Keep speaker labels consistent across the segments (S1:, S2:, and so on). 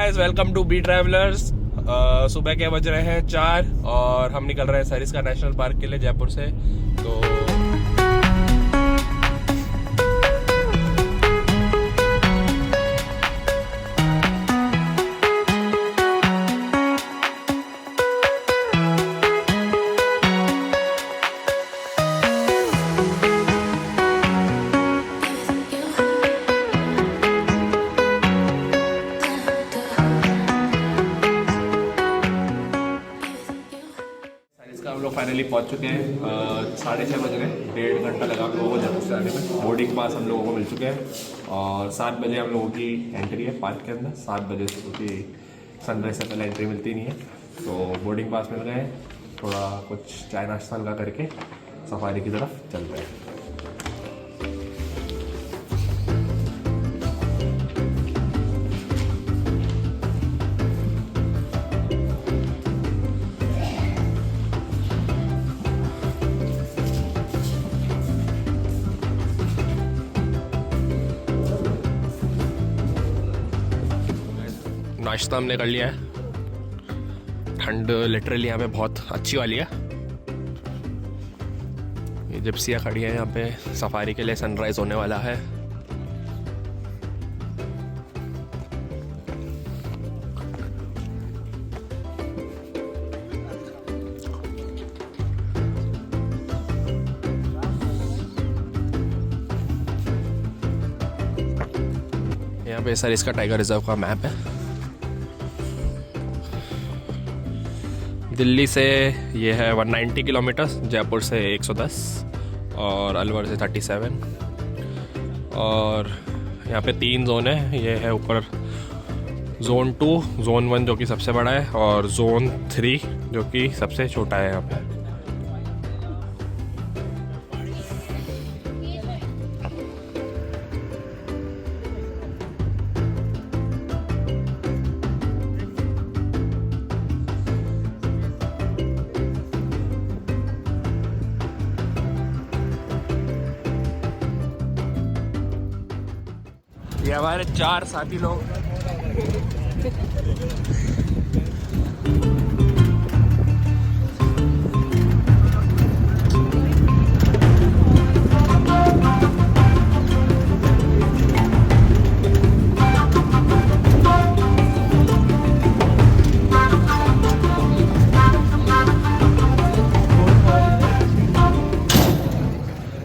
S1: Guys, welcome to B travellers. सुबह के बज रहे हैं 4 और हम निकल रहे हैं सरिस्का नेशनल पार्क के लिए जयपुर से। तो हम लोग फाइनली पहुंच चुके हैं। 6:30 बज रहे हैं। 1.5 घंटा लगा हम लोगों को जयपुर से आने में। बोर्डिंग पास हम लोगों को मिल चुके हैं और 7 बजे हम लोगों की एंट्री है पार्क के अंदर। 7 बजे से क्योंकि सनराइज से पहले एंट्री मिलती नहीं है, तो बोर्डिंग पास मिल गए हैं। थोड़ा कुछ चाय नाश्ता हल्का करके सफारी की तरफ चलते हैं। नाश्ता हमने कर लिया है। ठंड लिटरली यहाँ पे बहुत अच्छी वाली है। ये जिप्सियाँ खड़ी है यहाँ पे। सफारी के लिए सनराइज होने वाला है। यहाँ पे सरिस्का टाइगर रिजर्व का मैप है। दिल्ली से ये है 190 किलोमीटर, जयपुर से 110 और अलवर से 37। और यहाँ पे 3 जोन है। ये है ऊपर जोन 2, जोन 1 जो कि सबसे बड़ा है और जोन 3 जो कि सबसे छोटा है यहाँ पे। ये हमारे 4 साथी लोग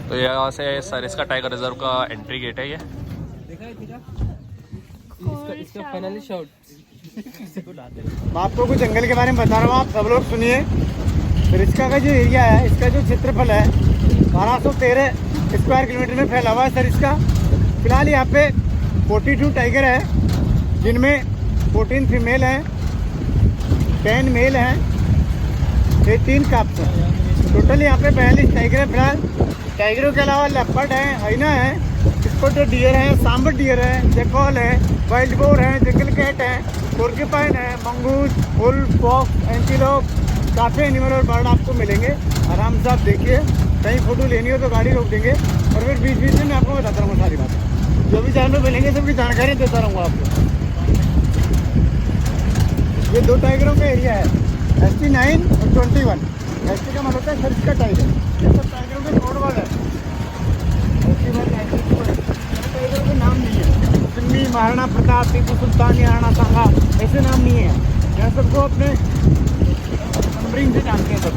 S1: तो यहाँ से सरिस्का टाइगर रिजर्व का एंट्री गेट है। ये
S2: इसका फाइनली शॉट।
S3: मैं आपको कुछ जंगल के बारे में बता रहा हूँ, आप सब लोग सुनिए। सरिस्का का जो एरिया है, इसका जो क्षेत्रफल है 1213 स्क्वायर किलोमीटर में फैला हुआ है सरिस्का। फिलहाल यहाँ पे 42 टाइगर है, जिनमें 14 फीमेल हैं, 10 मेल हैं, 3 काप्स हैं। टोटल यहाँ पे 42 टाइगर है फिलहाल। टाइगरों के अलावा लेपर्ड है, हाइना है, स्पॉटेड डियर है, सांबर डियर है, जैकॉल है, वाइल्ड बोर है, जंगल कैट है, पोर्क्यूपाइन है, मंगूस, वुल्फ, फॉक्स, एंटीलोप, काफ़ी एनिमल और बर्ड आपको मिलेंगे। आराम से आप देखिए। कहीं फ़ोटो लेनी हो तो गाड़ी रोक देंगे और फिर बीच बीच में मैं आपको बताता रहूँगा सारी बात। जो भी जानवर मिलेंगे सबकी जानकारी देता रहूँगा आपको। ये 2 टाइगरों का एरिया है, ST9 और 21। ST का मतलब होता है सरिस्का टाइगर। ये सब टाइगरों के कोड वर्ड है। टाइगरों के नाम नहीं है। सिम्मी, महाराणा प्रताप, टीपू सुल्तान, महाराणा सांगा, ऐसे नाम नहीं है। यहाँ सबको अपने नंबरिंग से जानते हैं सब।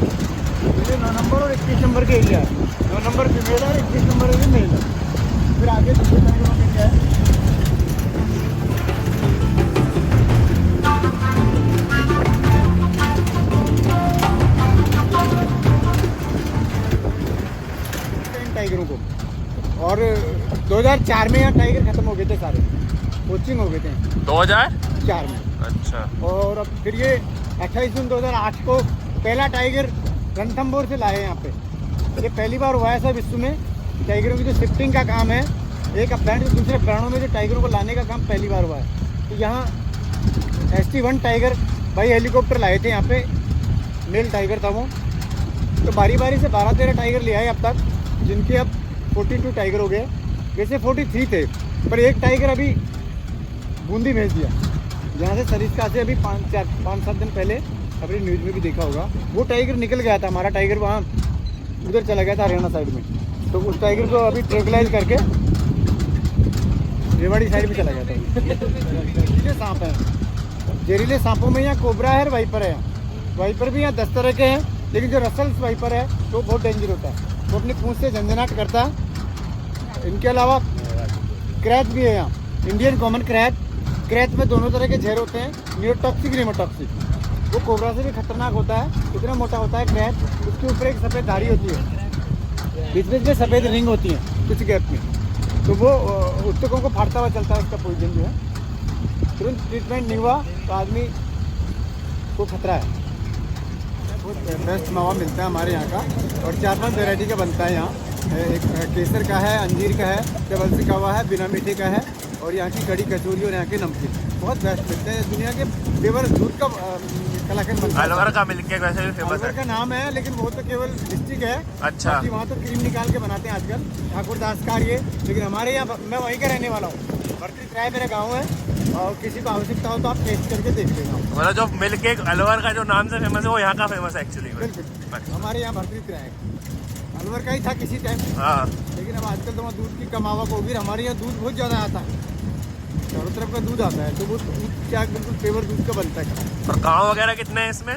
S3: ये 9 नंबर और 21 नंबर के एरिया है। 9 नंबर फीमेल है और 21 नंबर भी मेल है। फिर आगे दूसरे टाइगरों का एरिया है। टाइगरों को और 2004 में यहाँ टाइगर खत्म हो गए थे, सारे कोचिंग हो गए थे 2004 में।
S1: अच्छा।
S3: और अब फिर ये 28 जून 2008 को पहला टाइगर रणथंभौर से लाए यहाँ पे। ये पहली बार हुआ है सब विश्व में। टाइगरों की जो शिफ्टिंग का काम है, एक अभ्यारण्य से दूसरे अभ्यारण्यों में जो टाइगरों को लाने का काम पहली बार हुआ है। तो यहाँ ST1 टाइगर भाई हेलीकॉप्टर लाए थे यहाँ पे। मेल टाइगर था वो। तो बारी बारी से 12-13 टाइगर ले आए अब तक, जिनके अब 42 टाइगर हो गए। वैसे 43 थे, पर एक टाइगर अभी बूंदी भेज दिया। जहाँ से सरिस्का से अभी 5-7 दिन पहले अपनी न्यूज़ में भी देखा होगा, वो टाइगर निकल गया था। हमारा टाइगर वहाँ उधर चला गया था हरियाणा साइड में, तो उस टाइगर को अभी ट्रैंकुलाइज करके रेवाड़ी साइड में चला गया था। जहरीले सांप हैं, जहरीले सांपों में यहाँ कोबरा है और वाइपर है। वाइपर भी यहाँ 10 तरह के हैं, लेकिन जो रसल्स वाइपर है तो बहुत डेंजर होता है, वो अपनी पूंछ से झंझनाट करता है। इनके अलावा क्रैच भी है यहाँ, इंडियन कॉमन क्रैच। क्रैच में दोनों तरह के जहर होते हैं, न्यूरोटॉक्सिक, रीमोटॉक्सिक। वो कोबरा से भी खतरनाक होता है, इतना मोटा होता है क्रैच। उसके ऊपर एक सफ़ेद धारी होती है, बीच बीच में सफ़ेद रिंग होती है कुछ गैप में, तो वो उत्तकों को फाड़ता हुआ चलता है। उसका पॉइजन जो है, तुरंत ट्रीटमेंट नहीं हुआ तो आदमी को खतरा है। बहुत बेस्ट मावा मिलता है हमारे यहाँ का, और 4-5 वेराइटी का बनता है यहाँ। एक केसर का है, अंजीर का है, डबल सिका हुआ है, बिना मीठे का है, और यहाँ की कड़ी कचौरी और यहाँ के नमकीन बहुत बेस्ट मिलते हैं। दुनिया के फ्लेवर दूध का कलाकंद बनता है।
S1: अलवर का मिल्क केक वैसे भी फेमस
S3: अलवर
S1: है।
S3: का नाम है, लेकिन वो तो केवल डिस्ट्रिक्ट है।
S1: अच्छा,
S3: वहाँ तो क्रीम निकाल के बनाते हैं आजकल, ठाकुरदास का ये। लेकिन हमारे यहाँ, मैं वहीं का रहने वाला हूँ, भरतरी राय मेरा गाँव है, और किसी को आवश्यकता हो तो आप टेस्ट करके देख लेना।
S1: मतलब जो मिल्क केक अलवर का जो नाम से फेमस है वो यहाँ का फेमस है एक्चुअली।
S3: बिल्कुल, हमारे यहाँ भरतरी राय अलवर का ही था किसी टाइम,
S1: हाँ,
S3: लेकिन अब आजकल तो वहाँ दूध की कम आवक होगी। हमारे यहाँ दूध बहुत ज़्यादा आता है, चारों तरफ का दूध आता है, तो वो दूध क्या बिल्कुल प्योर दूध का बनता है।
S1: और गाँव वगैरह कितने हैं इसमें?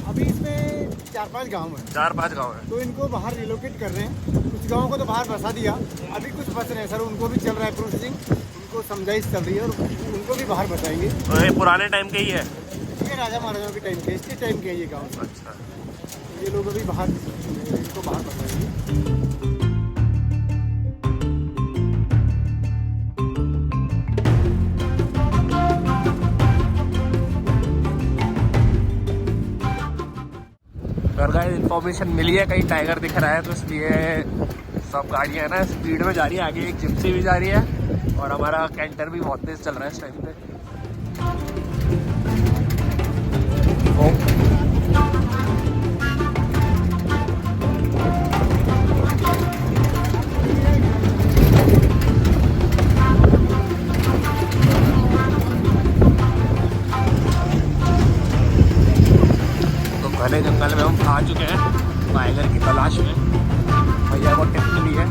S3: अभी इसमें 4-5 गांव हैं।
S1: 4-5 गाँव हैं।
S3: तो इनको बाहर रिलोकेट कर रहे हैं, कुछ गाँवों को तो बाहर बसा दिया, अभी कुछ बस रहे हैं सर, उनको भी चल रहा है प्रोसेसिंग, उनको समझाइश चल रही है, और उनको भी बाहर बसाएंगे।
S1: तो ये पुराने टाइम के ही है?
S3: ये राजा महाराजाओं के टाइम के, इसके टाइम के हैं ये गाँव।
S1: अच्छा,
S3: ये लोग अभी बाहर, इनको बाहर बसाएंगे।
S1: और गाइस इन्फॉर्मेशन मिली है कहीं टाइगर दिख रहा है, तो इसलिए सब गाड़ियाँ ना स्पीड में जा रही है। आगे एक जिप्सी भी जा रही है, और हमारा कैंटर भी बहुत तेज चल रहा है इस टाइम पे। तो घने जंगल में हम आ चुके हैं टाइगर की तलाश में। भैया को टिप मिली है।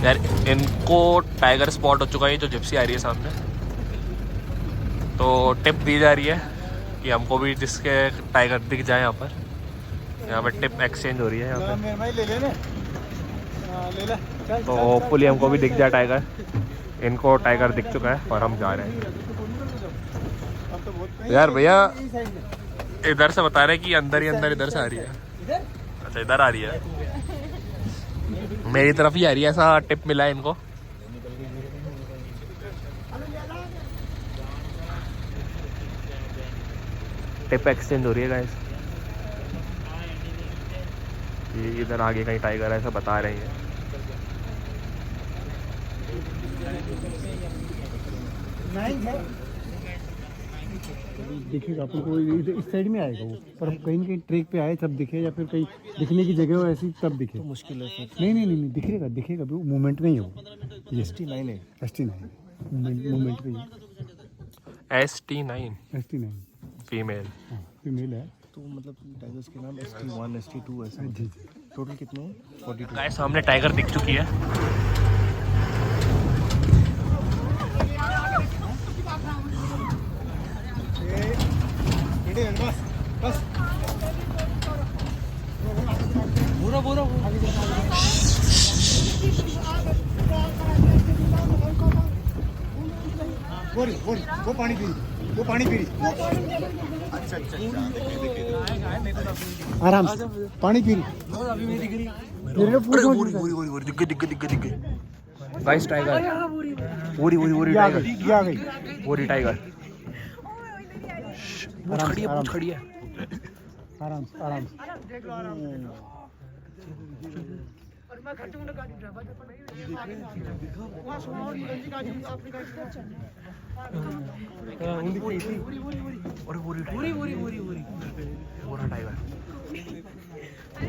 S1: यार इनको टाइगर स्पॉट हो चुका है, जो जिप्सी आ रही है सामने, तो टिप दी जा रही है कि हमको भी जिसके टाइगर दिख जाए यहाँ पर टिप एक्सचेंज हो रही है यहाँ पे। तो होपफुली हमको भी दिख जाए टाइगर। इनको टाइगर दिख चुका है और हम जा रहे हैं। यार भैया इधर से बता रहे हैं कि अंदर ही अंदर इधर से आ रही है। अच्छा, इधर आ रही है, मेरी तरफ ही आ रही है, ऐसा टिप मिला है इनको। टिप एक्सचेंज हो रही है गाइस। ये इधर आगे कहीं टाइगर है, ऐसा बता रहे हैं।
S3: दिखेगा अपन को, इस साइड में आएगा वो, पर कहीं कहीं ट्रैक पे आए तब दिखे, या फिर कहीं दिखने की जगह हो ऐसी तब दिखे। तो मुश्किल है। नहीं दिखेगा, दिखेगा भी, मूवमेंट में ही हो। ये ST9 है, ST9 मूवमेंट में ही।
S1: ST9 female.
S3: हाँ, फीमेल है।
S2: तो मतलब टाइगर्स के नाम ST1 ST2 ऐसे
S3: जी।
S2: टोटल कितने हैं? 42।
S1: गाइस सामने टाइगर दिख चुकी है।
S3: बस
S2: पूरा
S3: वो पानी पी रही।
S2: अच्छा
S3: आराम से पानी पी रही।
S2: अभी मेरी दिख रही।
S1: दिख गई गाइस टाइगर। पूरी टाइगर।
S3: ये आ गई।
S1: पूरी टाइगर बहुत खड़ी है।
S3: आराम से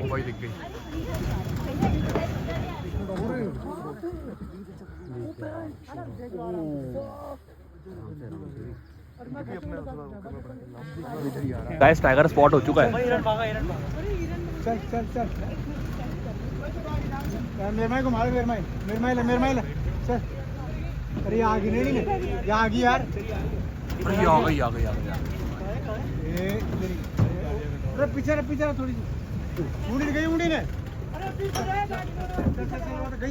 S1: वही दिख गई। गाइस टाइगर स्पॉट हो चुका है।
S3: चल चल चल मेरमाई को मारो, मेरमाई ले चल। अरे ये आ गई नहीं, ये आ गई यार।
S1: अरे आ गई।
S3: अरे पीछे रह थोड़ी सी। उड़ी ने गई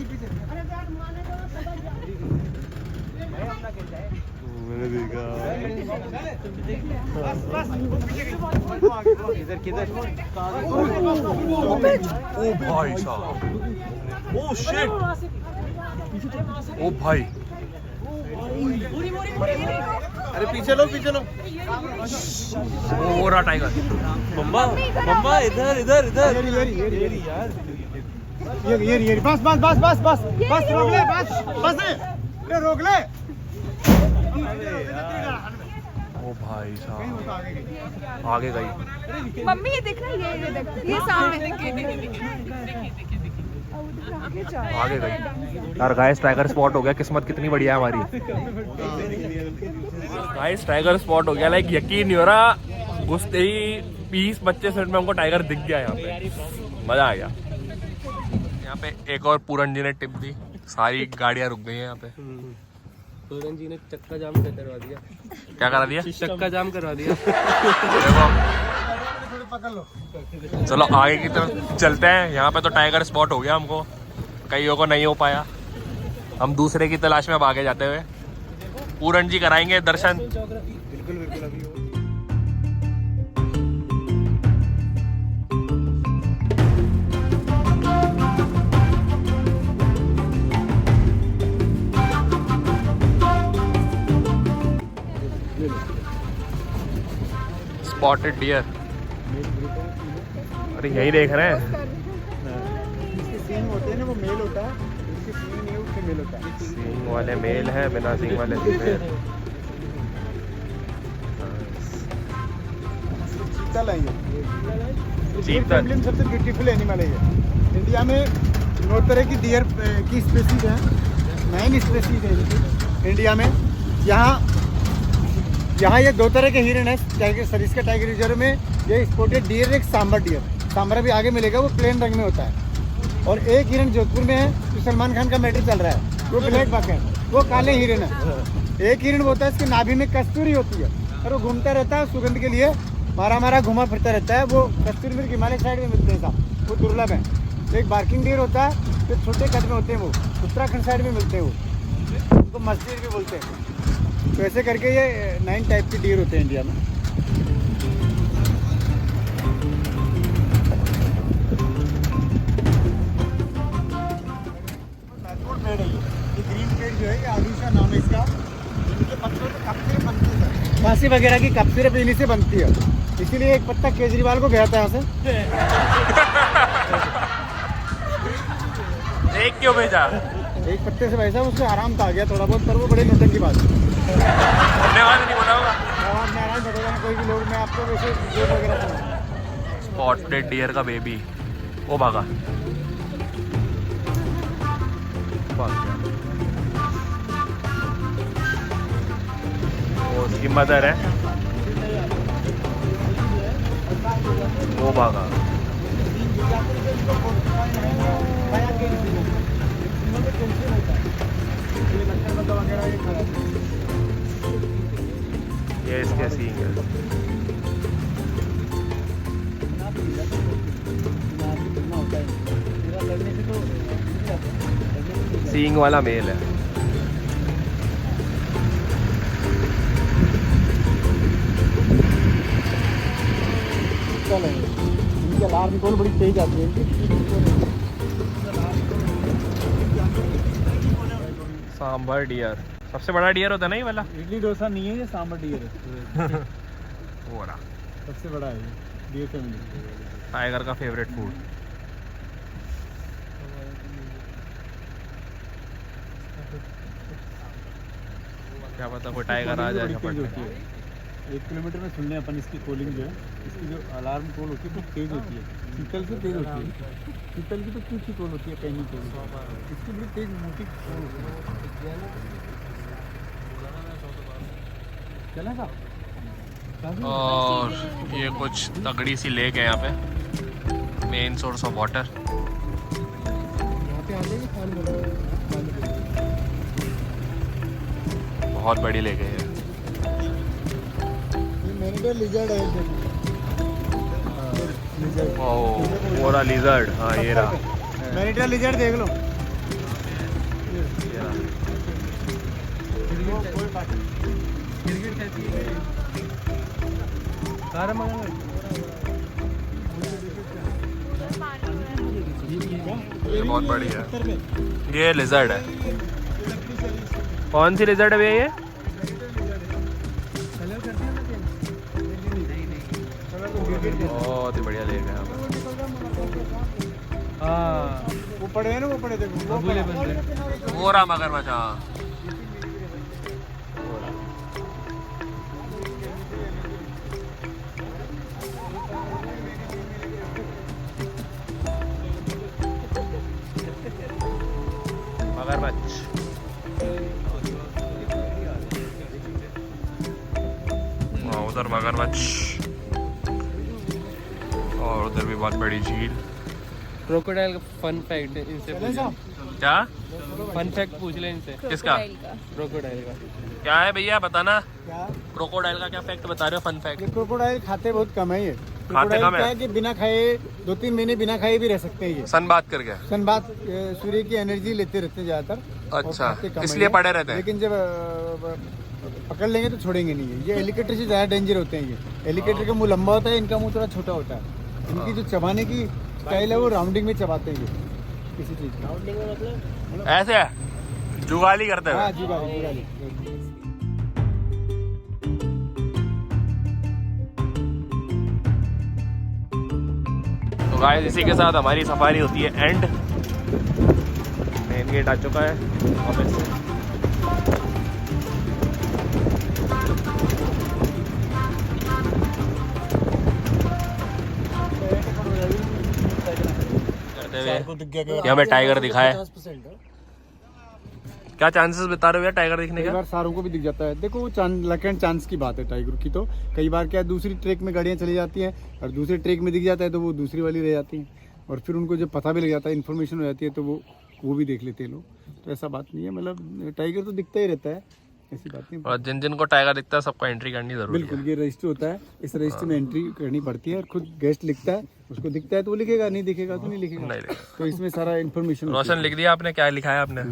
S3: पीछे।
S2: मैंने देखा।
S3: किधर
S1: ओ भाई साहब, ओ शिट, ओ भाई,
S2: अरे पीछे लो।
S1: वो रहा टाइगर।
S2: मम्मा इधर
S3: ये बस रोक ले, बस रोक ले।
S1: ओ भाई साहब, आगे गई।
S4: मम्मी ये दिख रहा है, ये सामने
S1: आगे गई यार। गाइस टाइगर स्पॉट हो गया। किस्मत कितनी बढ़िया है हमारी। गाइस टाइगर स्पॉट हो गया। लाइक यकीन नहीं हो रहा, घुसते ही 20-25 मिनट में हमको टाइगर दिख गया। यहाँ पे मजा आ गया। यहाँ पे एक और पूरन जी ने टिप दी। सारी गाड़ियाँ रुक गई हैं यहाँ पे।
S2: पूरन जी ने चक्का जाम करवा दिया।
S1: क्या करा दिया?
S2: चक्का जाम करवा दिया।
S3: पकड़ लो।
S1: चलो आगे की तरफ चलते हैं। यहाँ पे तो टाइगर स्पॉट हो गया हमको, कईयों को नहीं हो पाया। हम दूसरे की तलाश में अब आगे जाते हुए पूरन जी कराएंगे दर्शन।
S3: बिल्कुल अभी
S1: स्पॉटेड डियर। अरे यही देख रहे हैं।
S3: इसके सींग होते हैं ना, वो मेल होता है। इसके सींग नहीं, उसके मेल होता है।
S1: सींग वाले मेल है, बिना सींग वाले फीमेल।
S3: चीतल है ये।
S1: चीतल
S3: फैमिली में सबसे ब्यूटीफुल एनिमल है ये। इंडिया में 9 तरह की डियर की स्पेसीज है। 9 स्पेसीज है इंडिया में। यहाँ ये 2 तरह के हिरन है टाइगर सरिस्का टाइगर रिजर्व में। ये स्पॉटेड डियर, एक सांबर डियर। सांबर भी आगे मिलेगा, वो प्लेन रंग में होता है। और एक हिरन जोधपुर में है, जो सलमान खान का मैटर चल रहा है, वो ब्लैक बक है, वो काले हिरन है। एक हिरन होता है, इसकी नाभि में कस्तूरी होती है और वो घूमता रहता है सुगंध के लिए, मारा घुमा फिरता रहता है। वो कस्तूरी मिर्ग हिमालय साइड में मिलते हैं साहब, वो दुर्लभ है। एक बार्किंग डियर होता है, जो छोटे कद में होते हैं, वो उत्तराखंड साइड में मिलते हैं, वो उनको मस्जिद भी बोलते हैं। तो ऐसे करके ये 9 टाइप के डियर होते हैं इंडिया में। महत्वपूर्ण पेड़ है ये ग्रीन पेड़ जो है, ये आलूशा नाम है इसका। इनके पत्तों से कप सिरप बनती है, फांसी वगैरह की कप सिरप इन्हीं से बनती है। इसीलिए एक पत्ता केजरीवाल को गया था यहाँ से।
S1: एक क्यों भेजा?
S3: एक पत्ते से वैसा उससे आराम था, आ गया थोड़ा बहुत, पर वो बड़े नौटंकी की बात है।
S1: धन्यवाद नहीं बोला होगा।
S3: नारायण भटोरा में कोई भी लोग, मैं आपको वैसे जोक वगैरह सुना।
S1: स्पॉटेड डियर का बेबी वो भागा। वो उसकी मदर है, वो भागा। ये इसके सींग है। सींग वाला मेल है।
S3: इनकी अलार्म कॉल बड़ी तेज आती है।
S1: सांभर डियर सबसे बड़ा डियर होता है ना ये वाला।
S3: इडली डोसा नहीं है, ये सांबर डियर है।
S1: वो रहा
S3: सबसे बड़ा है डियर फैमिली।
S1: टाइगर का फेवरेट फूड। क्या पता कोई टाइगर आ जाए
S3: तेज होती है। 1 किलोमीटर में सुनने अपन इसकी कॉलिंग जो है, इसकी जो अलार्म कॉल होती है तो तेज होती है। शीतल से तेज होती है। शीतल की तो क्यों की कॉल होती है, कहीं कॉल, इसकी बड़ी तेज मोटी कॉल होती है। चला था
S1: और ये कुछ तगड़ी सी लेक है यहाँ पे, मेन सोर्स ऑफ वाटर।
S3: यहाँ पे आ जाइए खान
S1: बहुत बड़ी लेक है ये।
S3: मैंने लिजर्ड है लिजर्ड।
S1: ओह पूरा लिजर्ड, हाँ ये रहा।
S3: मैनिटा लिजर्ड देख लो।
S1: ये रहा। ये बहुत बड़ी है, ये लिजर्ड है। कौन सी लिजर्ड है भैया ये? बहुत ही बढ़िया लेक है यहाँ पे।
S3: हाँ वो पड़े हैं ना, वो पड़े देखो, वो पड़े।
S1: वो रहा मगरमच्छ, हाँ। मगरमच्छ। हाँ उधर मगरमच्छ और उधर भी बहुत बड़ी झील।
S2: क्रोकोडाइल का फन फैक्ट इनसे पूछ ले।
S1: क्या
S2: फन फैक्ट पूछ ले इनसे।
S1: किसका?
S2: क्रोकोडाइल का
S1: क्या है भैया बताना।
S3: क्या
S1: क्रोकोडाइल का क्या फैक्ट बता रहे हो? Fun fact.
S3: ये क्रोकोडाइल खाते बहुत कम है। ये
S1: खाते
S3: क्रोकोडाइल
S1: कम है?
S3: क्या है कि बिना खाए 2-3 महीने बिना खाए भी रह सकते हैं। ये
S1: सनबाथ करके।
S3: सनबाथ सूर्य की एनर्जी लेते रहते हैं ज्यादातर। और
S1: अच्छा,
S3: खाते कम है
S1: इसलिए
S3: ये।
S1: पड़े रहते हैं।
S3: लेकिन जब पकड़ लेंगे तो छोड़ेंगे नहीं है। ये एलिगेटर से ज्यादा डेंजर होते हैं। ये एलिगेटर का मुंह लंबा होता है, इनका मुंह थोड़ा छोटा होता है। इनकी जो चबाने की स्टाइल है वो राउंडिंग में चबाते हैं ये किसी चीज का। राउंडिंग में मतलब
S1: ऐसे है जुगाली करते
S3: हाँ
S1: हैं।
S3: जुगाली।
S1: तो गाइस इसी के साथ हमारी सफारी होती है एंड। मेन गेट आ चुका है ऑफिस से। क्या हमें टाइगर दिखा है? क्या चांसेस बता रहे हो यार टाइगर दिखने
S3: कई
S1: का?
S3: बार सारों को भी दिख जाता है। देखो वो लक एंड चांस की बात है टाइगर की। तो कई बार क्या है, दूसरी ट्रैक में गाड़ियाँ चली जाती हैं और दूसरे ट्रैक में दिख जाता है तो वो दूसरी वाली रह जाती हैं। और फिर उनको जब पता भी लग जाता है, इन्फॉर्मेशन हो जाती है, तो वो भी देख लेते हैं लोग। तो ऐसा बात नहीं है, मतलब टाइगर तो दिखता ही रहता है, ऐसी बात नहीं।
S1: और जिन को टाइगर दिखता है सबको एंट्री करनी जरूरी है।
S3: बिल्कुल, ये रजिस्टर होता है, इस रजिस्टर में एंट्री करनी पड़ती है। और खुद गेस्ट लिखता है, उसको दिखता है तो वो लिखेगा, नहीं दिखेगा तो नहीं लिखेगा।
S1: नहीं लिखेगा।
S3: तो इसमें सारा इन्फॉर्मेशन
S1: रोशन लिख दिया आपने? क्या लिखा है आपने?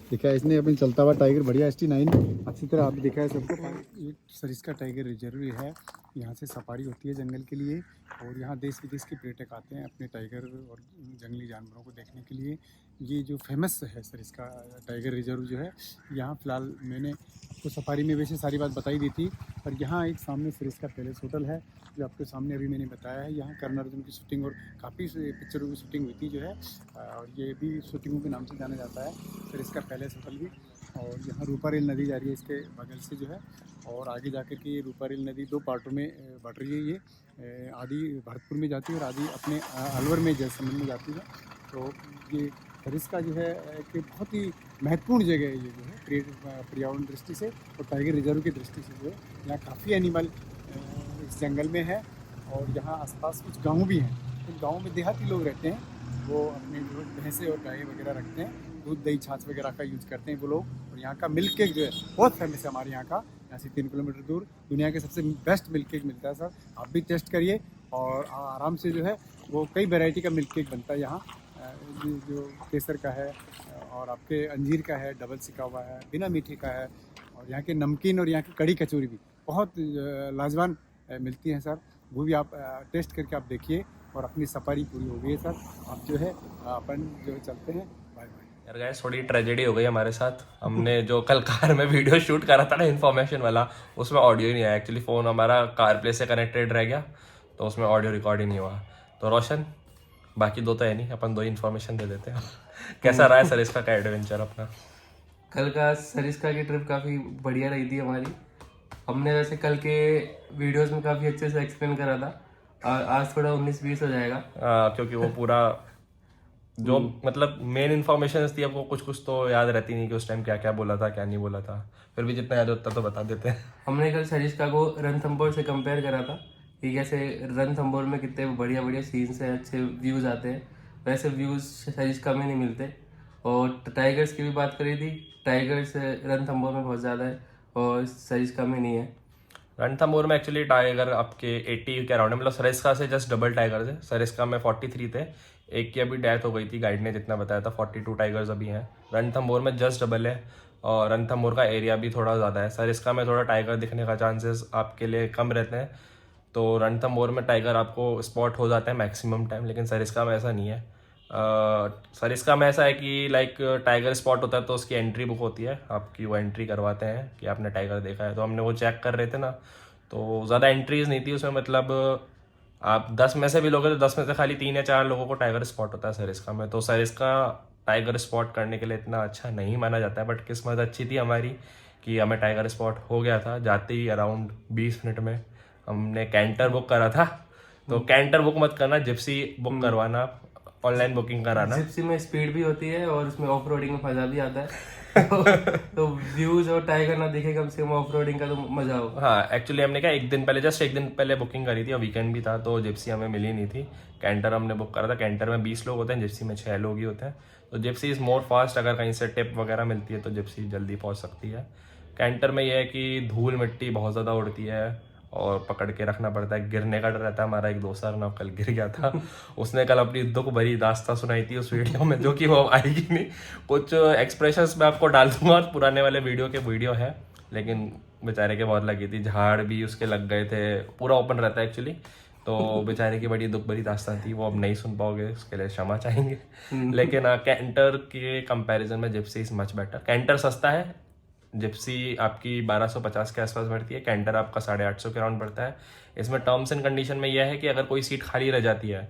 S3: देखा है इसने अपने चलता हुआ टाइगर, बढ़िया ST9 अच्छी तरह आप दिखा है सबको। ये सरिस्का टाइगर रिजर्व है। यहाँ से सफारी होती है जंगल के लिए और यहाँ देश विदेश के पर्यटक आते हैं अपने टाइगर और जंगली जानवरों को देखने के लिए। ये जो फेमस है सरिस्का टाइगर रिजर्व जो है, यहाँ फ़िलहाल मैंने आपको सफारी में वैसे सारी बात बताई दी थी। और यहाँ एक सामने सरिस्का पैलेस होटल है जो आपके सामने अभी मैंने बताया है। यहाँ कर्ण अर्जुन की शूटिंग और काफ़ी पिक्चरों की शूटिंग हुई थी जो है, और ये भी शूटिंगों के नाम से जाना जाता है सरिस्का पैलेस होटल भी। और यहाँ रूपारेल नदी जा रही है इसके बगल से जो है, और आगे जाकर के ये रूपारेल नदी 2 पार्टों में बट रही है। ये आधी भरतपुर में जाती है और आधी अपने अलवर में जैसलमेर में जाती है। तो ये सरिस्का जो है एक बहुत ही महत्वपूर्ण जगह है ये जो है पर्यावरण दृष्टि से और टाइगर रिजर्व की दृष्टि से जो है। यहाँ काफ़ी एनिमल इस जंगल में है और यहाँ आसपास कुछ गाँव भी हैं। उन गाँव में देहाती लोग रहते हैं, वो अपने जो भैंसे और गाय वगैरह रखते हैं, दूध दही छाछ वगैरह का यूज़ करते हैं वो लोग। और यहाँ का मिल्क केक जो है बहुत फेमस है हमारे यहाँ का। यहाँ से 3 किलोमीटर दूर दुनिया के सबसे बेस्ट मिल्क केक मिलता है सर, आप भी टेस्ट करिए। और आराम से जो है वो कई वैरायटी का मिल्क केक बनता है यहाँ, जो केसर का है और आपके अंजीर का है, डबल सिका हुआ है, बिना मीठे का है। और यहाँ के नमकीन और यहाँ की कड़ी कचौरी भी बहुत लाजवाब मिलती हैं सर, वो भी आप टेस्ट करके आप देखिए। और अपनी सफारी पूरी हो गई है सर, आप जो है अपन जो चलते हैं। Bye bye.
S1: यार गाइस थोड़ी ट्रेजेडी हो गई हमारे साथ। हमने जो कल कार में वीडियो शूट करा था ना इन्फॉर्मेशन वाला, उसमें ऑडियो ही नहीं आया। एक्चुअली फ़ोन हमारा कार प्ले से कनेक्टेड रह गया तो उसमें ऑडियो रिकॉर्ड ही नहीं हुआ। तो रोशन बाकी 2 तो है नहीं, अपन 2 ही इन्फॉर्मेशन दे देते हैं। कैसा रहा है सर इसका एडवेंचर अपना?
S2: कल का सरिस्का की ट्रिप काफ़ी बढ़िया रही थी हमारी। हमने वैसे कल के वीडियोस में काफ़ी अच्छे से एक्सप्लेन करा था, आज थोड़ा 19-20 हो जाएगा।
S1: क्योंकि वो पूरा जो मतलब मेन इन्फॉर्मेशन थी, अब वो कुछ कुछ तो याद रहती नहीं कि उस टाइम क्या क्या बोला था क्या नहीं बोला था, फिर भी जितना याद होता तो बता देते हैं।
S2: हमने कल सरिस्का को रणथंभौर से कंपेयर करा था कि कैसे रणथंभौर में कितने बढ़िया बढ़िया सीन्स हैं, अच्छे व्यूज़ आते हैं, वैसे व्यूज़ सरिस्का में नहीं मिलते। और टाइगर्स की भी बात करी थी, टाइगर्स रणथंभौर में बहुत ज़्यादा है और सरिस्का में नहीं है।
S1: रणथंभौर में एक्चुअली टाइगर आपके 80 के अराउंड है, मतलब सरिस्का से जस्ट डबल टाइगर्स है। सरिस्का में 43 थे, एक की अभी डेथ हो गई थी, गाइड ने जितना बताया था 42 टाइगर्स अभी हैं। रणथंभौर में जस्ट डबल है और रणथंभौर का एरिया भी थोड़ा ज़्यादा है। सरिस्का में थोड़ा टाइगर दिखने का चांसेस आपके लिए कम रहते हैं, तो रणथंभौर में टाइगर आपको स्पॉट हो जाता है मैक्सिमम टाइम, लेकिन सरिस्का में ऐसा नहीं है। सरिस्का में ऐसा है कि लाइक टाइगर स्पॉट होता है तो उसकी एंट्री बुक होती है, आपकी वो एंट्री करवाते हैं कि आपने टाइगर देखा है। तो हमने वो चेक कर रहे थे ना, तो ज़्यादा एंट्रीज नहीं थी उसमें, मतलब आप 10 में से भी लोगे तो 10 में से खाली 3 या 4 लोगों को टाइगर स्पॉट होता है सरिस्का में। तो सरिस्का टाइगर स्पॉट करने के लिए इतना अच्छा नहीं माना जाता है, बट किस्मत अच्छी थी हमारी कि हमें टाइगर स्पॉट हो गया था। जाते ही अराउंड 20 मिनट में हमने कैंटर बुक करा था। तो कैंटर बुक मत करना, जिप्सी बुक करवाना, ऑनलाइन बुकिंग कराना।
S2: जिप्सी में स्पीड भी होती है और उसमें ऑफ रोडिंग में मजा भी आता है। तो व्यूज और टाइगर ना दिखे, कम से कम ऑफ रोडिंग का तो मजा हो।
S1: हाँ, एक्चुअली हमने क्या एक दिन पहले बुकिंग करी थी और वीकेंड भी था, तो जिप्सी हमें मिली नहीं थी। कैंटर हमने बुक करा था। कैंटर में 20 लोग होते हैं, जिप्सी में 6 लोग ही होते हैं। तो जिप्सी इज़ मोर फास्ट, अगर कहीं से टिप वगैरह मिलती है तो जिप्सी जल्दी पहुँच सकती है। कैंटर में यह है कि धूल मिट्टी बहुत ज़्यादा उड़ती है और पकड़ के रखना पड़ता है, गिरने का डर रहता है। हमारा एक दोस्त ना कल गिर गया था। उसने कल अपनी दुख भरी दास्तां सुनाई थी उस वीडियो में, जो कि वो आएगी नहीं। कुछ एक्सप्रेशंस मैं आपको डाल दूंगा, पुराने वाले वीडियो के वीडियो है, लेकिन बेचारे के बहुत लगी थी, झाड़ भी उसके लग गए थे, पूरा ओपन रहता है एक्चुअली। तो बेचारे की बड़ी दुख भरी दास्तां थी, वो अब नहीं सुन पाओगे, उसके लिए क्षमा चाहेंगे। लेकिन कैंटर के कंपैरिजन में Gypsy is much better. Canter सस्ता है, जिप्सी आपकी 1250 के आसपास पड़ती है, कैंटर आपका 850 के अराउंड पड़ता है। इसमें टर्म्स एंड कंडीशन में यह है कि अगर कोई सीट खाली रह जाती है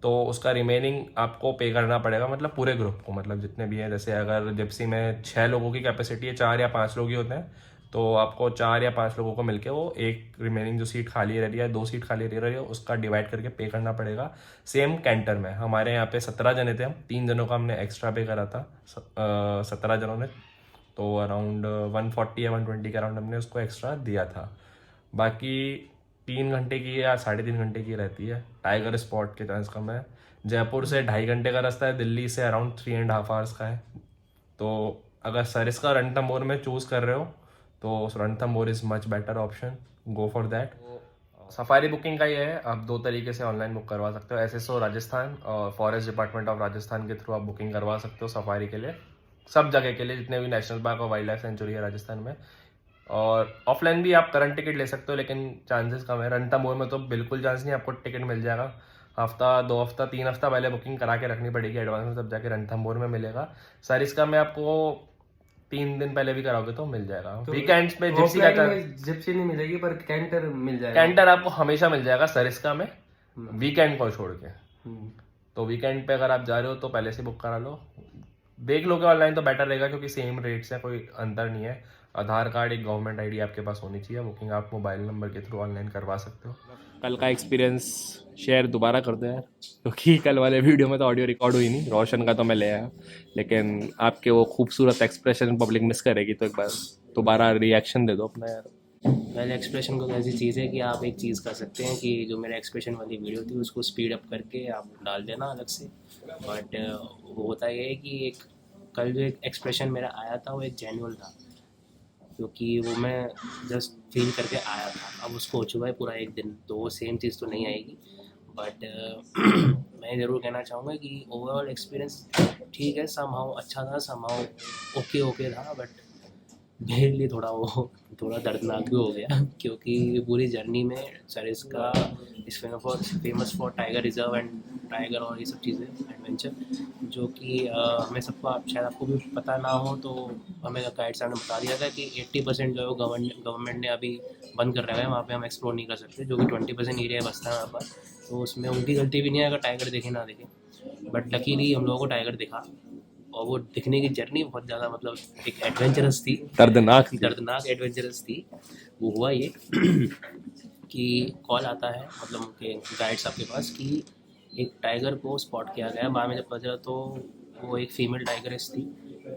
S1: तो उसका रिमेनिंग आपको पे करना पड़ेगा, मतलब पूरे ग्रुप को, मतलब जितने भी हैं। जैसे अगर जिप्सी में 6 लोगों की कैपेसिटी है, 4 या 5 लोग ही होते हैं, तो आपको 4 या 5 लोगों को मिलके वो एक रिमेनिंग जो सीट खाली रह रही है, 2 सीट खाली रह रही है, उसका डिवाइड करके पे करना पड़ेगा। सेम कैंटर में हमारे यहाँ पे 17 जने थे, हम 3 जनों का हमने एक्स्ट्रा पे करा था, 17 जनों ने, तो अराउंड 140 या 120 के अराउंड हमने उसको एक्स्ट्रा दिया था। बाकी 3 घंटे की या 3.5 घंटे की रहती है। टाइगर स्पॉट के चांस कम है। जयपुर से 2.5 घंटे का रास्ता है, दिल्ली से अराउंड 3.5 आवर्स का है। तो अगर सरिस्का रणथंभौर में चूज़ कर रहे हो तो Ranthambore is much better option, go for that. Safari booking का ये है, आप 2 तरीके से ऑनलाइन बुक करवा सकते हो, SSO राजस्थान और फॉरेस्ट डिपार्टमेंट ऑफ राजस्थान के थ्रू आप बुकिंग करवा सकते हो सफारी के लिए, सब जगह के लिए, जितने भी नेशनल पार्क और वाइल्ड लाइफ सेंचुरी है राजस्थान में। और ऑफलाइन भी आप करंट टिकट ले सकते हो, लेकिन चांसेस कम है। रणथंभौर में तो बिल्कुल चांस नहीं, आपको टिकट मिल जाएगा हफ्ता 2 हफ्ता 3 हफ्ता पहले बुकिंग करा के रखनी पड़ेगी एडवांस में, तब जाके रणथंभौर में मिलेगा। सरिस्का में आपको 3 दिन पहले भी कराओगे तो मिल जाएगा। वीकेंड्स पे जिप्सी का
S2: जिप्सी नहीं मिलेगी पर कैंटर मिल जाएगा।
S1: कैंटर आपको हमेशा मिल जाएगा सरिस्का में, वीकेंड को छोड़ के। तो वीकेंड पे अगर आप जा रहे हो तो पहले से बुक करा लो, देख लोगे ऑनलाइन तो बेटर रहेगा, क्योंकि सेम रेट्स है, कोई अंतर नहीं है। आधार कार्ड, एक गवर्नमेंट आईडी आपके पास होनी चाहिए। बुकिंग आप मोबाइल नंबर के थ्रू ऑनलाइन करवा सकते हो। कल का एक्सपीरियंस शेयर दोबारा करते हैं, क्योंकि कल वाले वीडियो में तो ऑडियो रिकॉर्ड हुई नहीं। रोशन का तो मैं ले आया, लेकिन आपके वो खूबसूरत एक्सप्रेशन पब्लिक मिस करेगी, तो एक बार दोबारा रिएक्शन दे दो अपना यार।
S5: पहले एक्सप्रेशन को ऐसी चीज़ है कि आप एक चीज़ कर सकते हैं कि जो मेरा एक्सप्रेशन वाली वीडियो थी उसको स्पीड अप करके आप डाल देना अलग से। बट होता ये है कि एक कल जो एक एक्सप्रेशन मेरा आया था वो एक जेन्युइन था, क्योंकि वो मैं जस्ट फील करके आया था। अब उसको हो चुका है पूरा 1 दिन, तो वो सेम चीज़ तो नहीं आएगी। बट मैं ज़रूर कहना चाहूँगा कि ओवरऑल एक्सपीरियंस ठीक है, समहाउ अच्छा था, समहाउ ओके था। बट मेरे लिए थोड़ा दर्दनाक भी हो गया, क्योंकि पूरी जर्नी में सरिस्का इस famous for tiger reserve and tiger और ये सब चीज़ें एडवेंचर, जो कि हमें सबको शायद आपको भी पता ना हो, तो हमें गाइड साहब ने बता दिया था कि 80% जो है वो गवर्नमेंट ने अभी बंद कर रखा है, वहाँ पे हम एक्सप्लोर नहीं कर सकते, जो कि 20% एरिया बचता है वहाँ पर। तो उसमें उनकी गलती भी नहीं है अगर टाइगर देखे ना देखे। बट लकीली हम लोगों को टाइगर दिखा, और वो दिखने की जर्नी बहुत ज़्यादा मतलब एक एडवेंचरस थी, दर्दनाक एडवेंचरस थी। वो हुआ ये कि कॉल आता है मतलब उनके गाइड्स आपके पास कि एक टाइगर को स्पॉट किया गया। बाद में जब पता चला तो वो एक फीमेल टाइगरेस थी,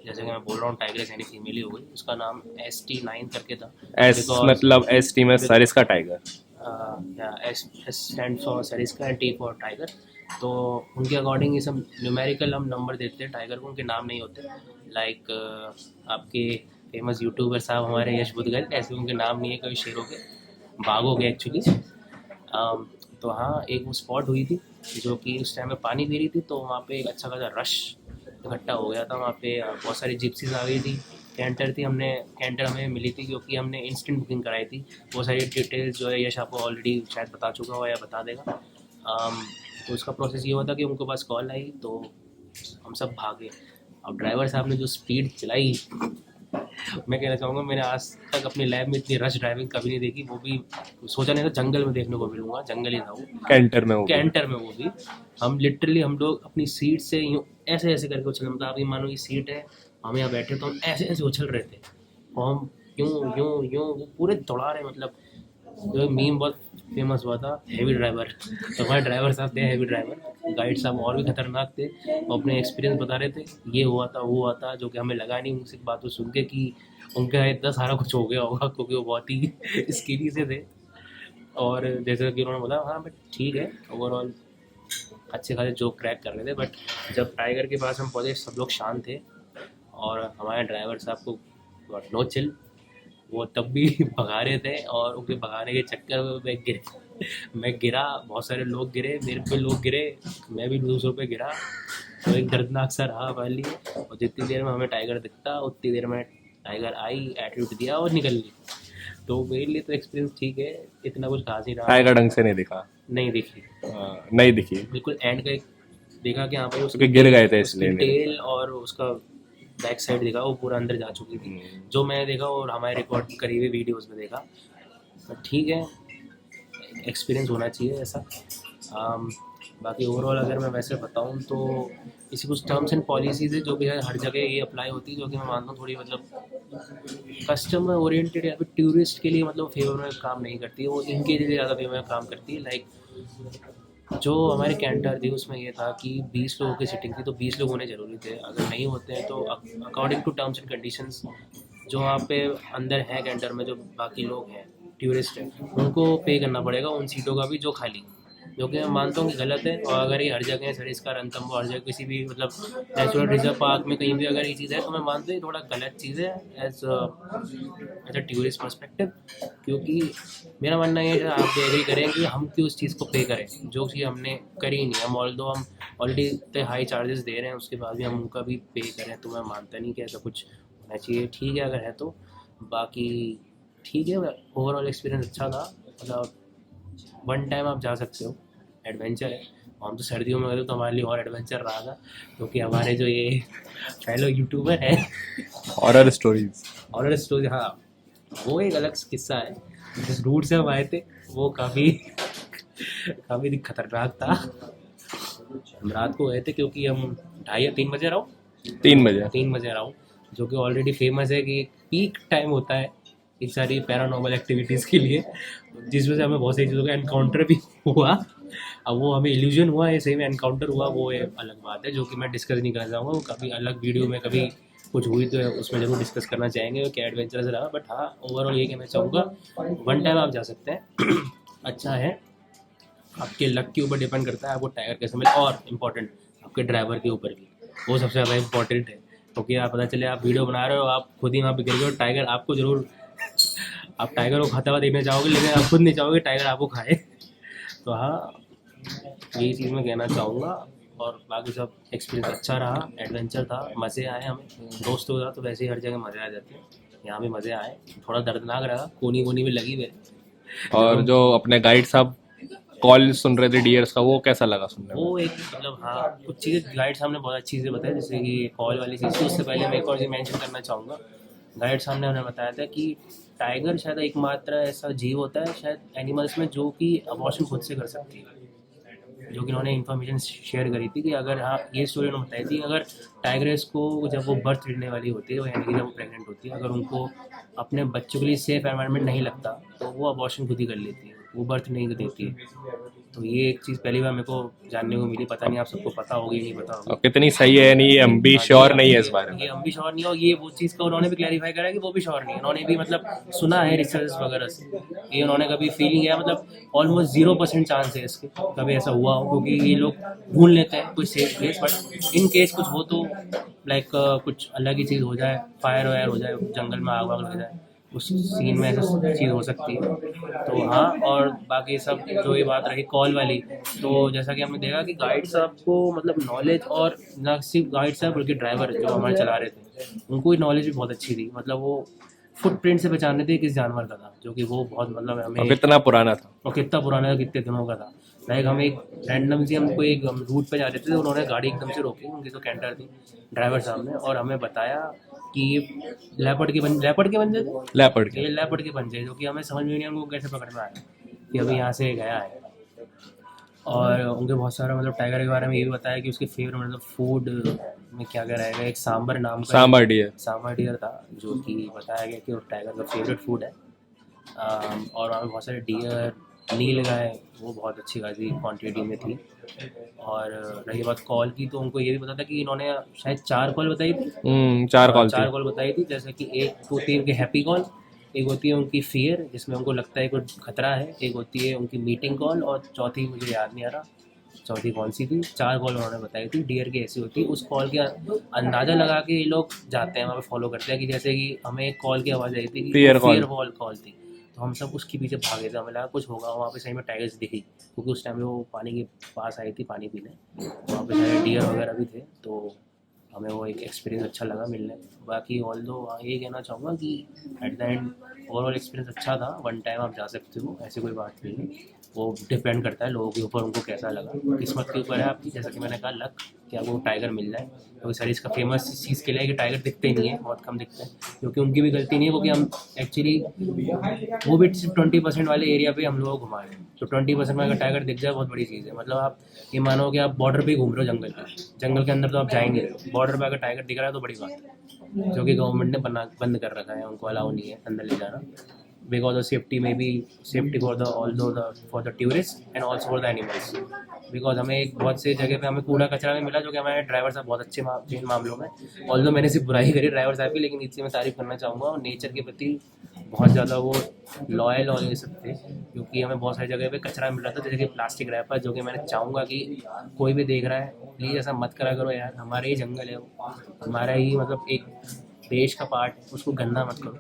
S5: जैसे कि मैं बोल रहा हूँ टाइगरेस यानी फीमेल ही हो गई। उसका नाम ST9 करके था।
S1: एस मतलब ST में Sariska tiger,
S5: S stand for Sariska and T for tiger. तो उनके अकॉर्डिंग ये सब न्यूमेरिकल हम नंबर देते हैं टाइगर को, उनके नाम नहीं होते। लाइक आपके फेमस यूट्यूबर साहब हमारे यश बुदगल, ऐसे उनके नाम नहीं है कभी शेरों के, बाघों के एक्चुअली। तो हाँ, एक वो स्पॉट हुई थी जो कि उस टाइम में पानी पी रही थी, तो वहाँ पे एक अच्छा खासा रश इकट्ठा हो गया था। वहाँ पे बहुत सारी जिप्सीज आ गई थी, कैंटर थी, कैंटर हमें मिली थी क्योंकि हमने इंस्टेंट बुकिंग कराई थी। वो सारी डिटेल्स जो है यश आपको ऑलरेडी शायद बता चुका हो या बता देगा। तो उसका प्रोसेस ये हुआ था कि उनके पास कॉल आई तो हम सब भागे। अब ड्राइवर साहब ने जो स्पीड चलाई, मैं कहना चाहूँगा मैंने आज तक अपनी लाइफ में इतनी रश ड्राइविंग कभी नहीं देखी। वो भी सोचा नहीं था जंगल में देखने को मिलूंगा, जंगल ही था वो,
S1: कैंटर में
S5: वो भी। हम लिटरली हम लोग अपनी सीट से यूँ ऐसे ऐसे करके उछल, मतलब आप ये मानो ये सीट है, हम यहाँ बैठे तो हम ऐसे ऐसे उछल रहे थे और हम यूँ यूँ यूँ वो पूरे दौड़ा रहे। मतलब जो मीम बहुत फेमस हुआ था, हैवी ड्राइवर। तो हमारे ड्राइवर साहब थे हैवी ड्राइवर, गाइड साहब और भी खतरनाक थे और अपने एक्सपीरियंस बता रहे थे, ये हुआ था वो हुआ था, जो कि हमें लगा नहीं उनसे बातों सुन के कि उनका इतना सारा कुछ हो गया होगा, क्योंकि वो बहुत ही स्कीनी से थे। और जैसे कि उन्होंने बोला हाँ बट ठीक है, ओवरऑल अच्छे खासे जोक क्रैक कर रहे थे। बट जब टाइगर के पास हम पहुँचे सब लोग शांत थे और हमारे ड्राइवर साहब को गॉट नो चिल, वो तब भी भगा रहे थे और उनके भगाने के चक्कर में मैं गिरा, बहुत सारे लोग गिरे, मेरे पे लोग गिरे, मैं भी दूसरों पे गिरा। तो एक दर्दनाक सा रहा हमारे लिए। और जितनी देर में हमें टाइगर दिखता उतनी देर में टाइगर आई, एटीट्यूड दिया और निकल गई। तो मेरे लिए तो एक्सपीरियंस ठीक है, इतना कुछ खास नहीं रहा।
S1: टाइगर ढंग से नहीं दिखा,
S5: नहीं दिखी,
S1: नहीं दिखी
S5: बिल्कुल एंड का एक देखा कि हाँ भाई
S1: उसके गिर गए थे इसलिए
S5: टेल और उसका बैक साइड देखा, वो पूरा अंदर जा चुकी थी जो मैंने देखा और हमारे रिकॉर्ड करी हुई वीडियोस में देखा। बट ठीक है, एक्सपीरियंस होना चाहिए ऐसा। बाकी ओवरऑल अगर मैं वैसे बताऊं तो इसी कुछ टर्म्स एंड पॉलिसीज़ है जो भी है हर जगह ये अप्लाई होती है, जो कि मैं मानता हूँ थोड़ी मतलब कस्टमर ओरिएंटेड या फिर टूरिस्ट के लिए मतलब फेवर में काम नहीं करती है, वो इनके लिए ज़्यादा फेवर में काम करती है। लाइक जो हमारे कैंटर थी उसमें ये था कि 20 लोगों की सीटिंग थी तो 20 लोग होने ज़रूरी थे। अगर नहीं होते हैं तो according to terms and conditions जो वहाँ पे अंदर है कैंटर में, जो बाकी लोग हैं टूरिस्ट हैं, उनको पे करना पड़ेगा उन सीटों का भी जो खाली, जो कि मैं मानता हूँ कि गलत है। और अगर ये हर जगह है सरिस्का रणथंभौर हर जगह किसी भी मतलब नेचुरल रिजर्व पार्क में कहीं भी अगर ये चीज़ है तो मैं मानता हूँ थोड़ा गलत चीज़ है एज अ टूरिस्ट पर्सपेक्टिव। क्योंकि मेरा मानना ये है, आप एग्री करें कि हम क्यों उस चीज़ को पे करें जो चीज़ हमने करी ही नहीं। हम हम ऑलरेडी इतने हाई चार्जेस दे रहे हैं उसके बाद भी हम उनका भी पे करें, तो मैं मानता नहीं कि ऐसा कुछ होना चाहिए। ठीक है अगर है तो, बाकी ठीक है, ओवरऑल एक्सपीरियंस अच्छा था। मतलब वन टाइम आप जा सकते हो, एडवेंचर है। हम तो सर्दियों में गए तो हमारे लिए और एडवेंचर रहा था, क्योंकि हमारे जो ये फेलो यूट्यूबर है
S1: हॉरर स्टोरी,
S5: हाँ वो एक अलग किस्सा है। जिस रूट से हम आए थे वो काफ़ी खतरनाक था। हम रात को गए थे क्योंकि हम 2:30 या 3 बजे रहा, जो कि ऑलरेडी फेमस है कि पीक टाइम होता है इन सारी पैरानॉर्मल एक्टिविटीज़ के लिए, जिस वजह से हमें बहुत सारी चीज़ों का एनकाउंटर भी हुआ। अब वो हमें इल्यूजन हुआ या सही में एनकाउंटर हुआ वो एक अलग बात है, जो कि मैं डिस्कस नहीं करना चाहूँगा। वो कभी अलग वीडियो में कभी कुछ हुई तो उसमें ज़रूर डिस्कस करना चाहेंगे क्या एडवेंचरस रहा। बट हाँ, ओवरऑल ये कहना चाहूँगा वन टाइम आप जा सकते हैं, अच्छा है। आपके लक के ऊपर डिपेंड करता है आपको टाइगर कैसे मिले, और इम्पोर्टेंट आपके ड्राइवर के ऊपर भी, वो सबसे ज़्यादा इम्पोर्टेंट है। क्योंकि आप पता चले आप वीडियो बना रहे हो, आप खुद ही वहाँ पर गिर गए और टाइगर आपको ज़रूर, आप टाइगर को खाता हुआ देखना चाहोगे लेकिन आप खुद नहीं चाहोगे टाइगर आपको खाए। तो हाँ, यही चीज़ मैं कहना चाहूँगा। और बाकी सब एक्सपीरियंस अच्छा रहा, एडवेंचर था, मज़े आए हमें दोस्तों के साथ। तो वैसे ही हर जगह मज़े आ जाते हैं, यहाँ भी मज़े आए। थोड़ा दर्दनाक रहा, कोनी भी लगी मेरे।
S1: और जो अपने गाइड साहब कॉल सुन रहे थे डियर्स का, वो कैसा लगा सुनने में?
S5: वो एक मतलब हाँ, कुछ चीज़ें गाइड साहब ने बहुत अच्छी चीज़ें बताई, जैसे कि कॉल वाली चीज़। उससे पहले मैं एक और चीज़ मैंशन करना चाहूँगा। गाइड साहब ने हमें बताया था कि टाइगर शायद एकमात्र ऐसा जीव होता है शायद एनिमल्स में जो कि अबॉर्शन खुद से कर सकती है। जो कि उन्होंने इन्फॉर्मेशन शेयर करी थी कि अगर हाँ ये स्टोरी उन्होंने बताई थी, अगर टाइग्रेस को जब वो बर्थ लेने वाली होती है, यानी कि जब वो प्रेग्नेंट होती है, अगर उनको अपने बच्चों के लिए सेफ एनवायरनमेंट नहीं लगता तो वो अबॉर्शन खुद ही कर लेती है, वो बर्थ नहीं देती है। तो ये एक चीज़ पहली बार मेरे को जानने को मिली, पता नहीं आप सबको पता होगी नहीं पता होगी।
S1: और कितनी सही है, नहीं हम भी श्योर नहीं है इस बारे में।
S5: ये हम भी श्योर नहीं हो, ये वो चीज़ का उन्होंने भी क्लैरिफाई करा कि वो भी श्योर नहीं है, उन्होंने भी मतलब सुना है रिसर्च वगैरह से, ये उन्होंने कभी फील नहीं किया, मतलब ऑलमोस्ट 0% चांस है इसके कभी ऐसा हुआ हो, क्योंकि ये लोग ढूंढ लेते हैं कोई safe place, but in case कुछ हो तो लाइक कुछ अलग ही चीज़ हो जाए, फायर वायर हो जाए, जंगल में आग वाग लग जाए, उस सीन में ऐसा चीज़ हो सकती है। तो हाँ, और बाकी सब जो ये बात रही कॉल वाली, तो जैसा कि हमने देखा कि गाइड साहब को मतलब नॉलेज, और ना सिर्फ गाइड साहब बल्कि ड्राइवर जो हमारे चला रहे थे उनको भी नॉलेज भी बहुत अच्छी थी, मतलब वो फुटप्रिंट से पहचान रहे थे किस जानवर का था, जो कि वो बहुत मतलब
S1: और
S5: हमें,
S1: कितना पुराना था,
S5: और कितना पुराना था, कितने दिनों का था। लाइक हम एक रैंडम से हमको एक रूट पे जा रहे थे, उन्होंने गाड़ी एकदम से रोकी, उनकी तो कैंटर थी ड्राइवर साहब ने, और हमें बताया कि ये लेपर्ड के पंजे थे,
S1: लेपर्ड के।
S5: ये लेपर्ड के पंजे, जो कि हमें समझ में नहीं उनको कैसे पकड़ में आया कि अभी यहाँ से गया है। और उनके बहुत सारा मतलब टाइगर के बारे में ये भी बताया कि उसके फेवरेट मतलब फूड में क्या क्या रहेगा, एक सांबर नाम का
S1: सांबर डियर।
S5: सांबर डियर था, जो कि बताया गया कि वो टाइगर का फेवरेट फूड है। और वहाँ पे बहुत सारे डियर, नील गाय, वो बहुत अच्छी खासी क्वांटिटी में थी। और रही बात कॉल की, तो उनको ये भी पता था कि इन्होंने शायद 4 कॉल बताई थी,
S1: 4 कॉल थी।
S5: 4 कॉल बताई थी, जैसे कि एक होती है उनकी हैप्पी कॉल, एक होती है उनकी फियर जिसमें उनको लगता है कुछ खतरा है, एक होती है उनकी मीटिंग कॉल, और चौथी मुझे याद नहीं आ रहा चौथी कौन सी थी। 4 कॉल उन्होंने बताई थी। डियर की ऐसी होती है, उस कॉल के अंदाज़ा लगा के ये लोग जाते हैं वहाँ पे फॉलो करते हैं, कि जैसे कि हमें एक कॉल की आवाज़ आई थी कि
S1: Fear call।
S5: फेयर कॉल थी, तो हम सब उसके पीछे भागे थे, हमें लगा कुछ होगा, वहाँ पे सही में टाइगर्स दिखी, क्योंकि उस टाइम वो पानी के पास आई थी पानी पीने, वहाँ पे सारे डियर वगैरह भी थे, तो हमें वो एक एक्सपीरियंस अच्छा लगा मिलने। बाकी ऑल दो ये कहना चाहूँगा कि at the end overall experience अच्छा था, वन टाइम आप जा सकते हो, ऐसी कोई बात नहीं है, वो डिपेंड करता है लोगों के ऊपर, उनको कैसा लगा, किस्मत के ऊपर है आपकी, जैसा कि मैंने कहा लक, कि आपको टाइगर मिल जाए। क्योंकि सर इसका फेमस इस चीज़ के लिए है कि टाइगर दिखते ही नहीं है, बहुत कम दिखते हैं, क्योंकि उनकी भी गलती नहीं है, क्योंकि हम एक्चुअली वो भी सिर्फ 20% वाले एरिया पे हम लोग घुमा रहे हैं, तो 20% में अगर टाइगर दिख जाए बहुत बड़ी चीज़ है। मतलब आप ये मानो कि आप बॉर्डर पे ही घूम रहे हो, जंगल के अंदर तो आप जाएंगे, बॉर्डर पे अगर टाइगर दिख रहा है तो बड़ी बात है, जो कि गवर्नमेंट ने बंद कर रखा है, उनको अलाउ नहीं है अंदर ले जाना, because of safety, maybe safety for the tourists and also for the animals, because हमें एक बहुत से जगह पे हमें कूड़ा कचरा भी मिला, जो कि हमारे ड्राइवर साहब बहुत अच्छे इन मामलों में, ऑल्दो मैंने सिर्फ बुराई करी ड्राइवर साहब की, लेकिन इससे मैं तारीफ़ करना चाहूँगा, और नेचर के प्रति बहुत ज़्यादा वो लॉयल और ये सब थे, क्योंकि हमें बहुत सारी जगह पे कचरा मिल रहा था, जैसे कि प्लास्टिक रैपर, जो कि मैंने चाहूँगा कि कोई भी देख रहा है प्लीज़ ऐसा मत करा करो यार, हमारे ही जंगल है वो, हमारा ही मतलब एक देश का पार्ट, उसको गंदा मत करो।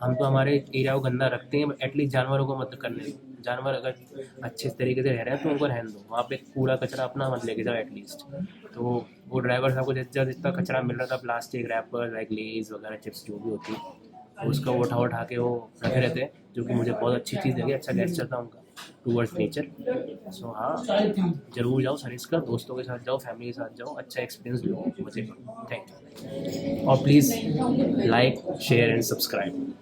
S5: हम तो हमारे एरिया को गंदा रखते हैं, एटलीस्ट जानवरों को मत करने दो, जानवर अगर अच्छे तरीके से रह रहे हैं तो उनको रहने दो, वहाँ पे कूड़ा कचरा अपना मत लेके जाओ एटलीस्ट। तो वो ड्राइवर साहब को जितना कचरा मिल रहा था, प्लास्टिक रैपर लाइक लेज वगैरह चिप्स जो भी होती है, उसका उठा के वो रखे रहते हैं, जो कि मुझे बहुत अच्छी चीज़ लगी, अच्छा गेस्चर था उनका टूवर्ड्स नेचर। सो हाँ, ज़रूर जाओ सरिस्का, दोस्तों के साथ जाओ, फैमिली के साथ जाओ, अच्छा एक्सपीरियंस लो, मुझे थैंक यू, और please like share and subscribe.